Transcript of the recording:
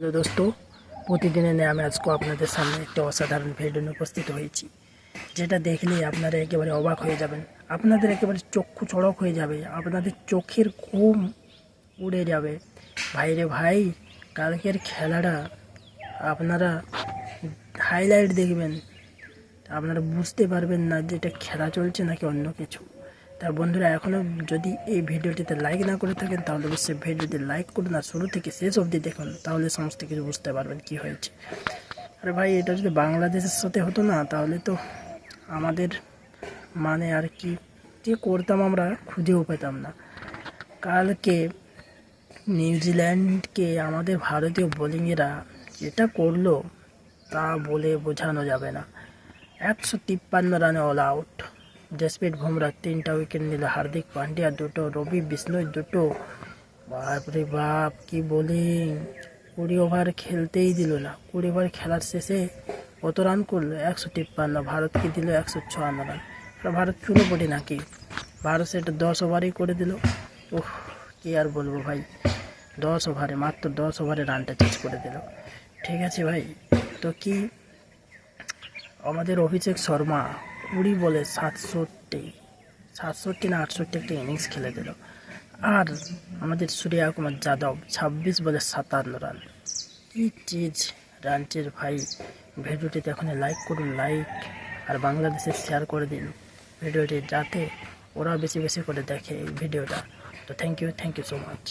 Hello দোস্ত, প্রতিদিনের ন্যায় আমি আজকে আপনাদের সামনে একটা অসাধারণ ভিডিও নিয়ে উপস্থিত হয়েছি, যেটা দেখলেই আপনারা একেবারে অবাক হয়ে যাবেন। আপনাদের একেবারে চক্ষু চড়ক হয়ে যাবে, আপনাদের চোখের ঘুম উড়ে যাবে। ভাইরে ভাই, কালকের খেলাটা আপনারা হাইলাইট দেখবেন, আপনারা বুঝতে পারবেন না যে এটা খেলা চলছে নাকি অন্য কিছু। তা বন্ধুরা, এখনও যদি এই ভিডিওটিতে লাইক না করে থাকেন তাহলে অবশ্যই ভিডিওটি লাইক করুন আর শুরু থেকে শেষ অবধি দেখুন, তাহলে সমস্ত কিছু বুঝতে পারবেন কি হয়েছে। আরে ভাই, এটা যদি বাংলাদেশের সাথে হতো না তাহলে তো আমাদের মানে আর কি যে করতাম আমরা খুঁজেও পেতাম না। কালকে নিউজিল্যান্ডকে আমাদের ভারতীয় বোলিংয়েরা যেটা করলো তা বলে বোঝানো যাবে না। 153 রানে অল আউট। জসপ্রীত বুমরা 3টা উইকেট নিল, হার্দিক পান্ডিয়া 2টো, রবি বিষ্ণয় 2টো। বাপরে বাপ, কি বোলিং! 20 ওভার খেলতেই দিল না। 20 ওভার খেলার শেষে কত রান করলো? 153। ভারতকে দিল 156 রান। ভারত চুনোপুটি নাকি? ভারত সেটা 10 ওভারেই করে দিল। ওহ, কি আর বলবো ভাই, 10 ওভারে, মাত্র 10 ওভারে রানটা চেঞ্জ করে দিল। ঠিক আছে ভাই, তো কি আমাদের অভিষেক শর্মা 20 বলে 67 না 68 একটা ইনিংস খেলে দিল। আর আমাদের সূর্য কুমার যাদব 26 বলে 57 রান। কি চিজ রানচের ভাই! ভিডিওটিতে এখন লাইক করুন, লাইক, আর বাংলাদেশে শেয়ার করে দিন ভিডিওটি, যাতে ওরা বেশি বেশি করে দেখে এই ভিডিওটা। তো থ্যাংক ইউ সো মাচ।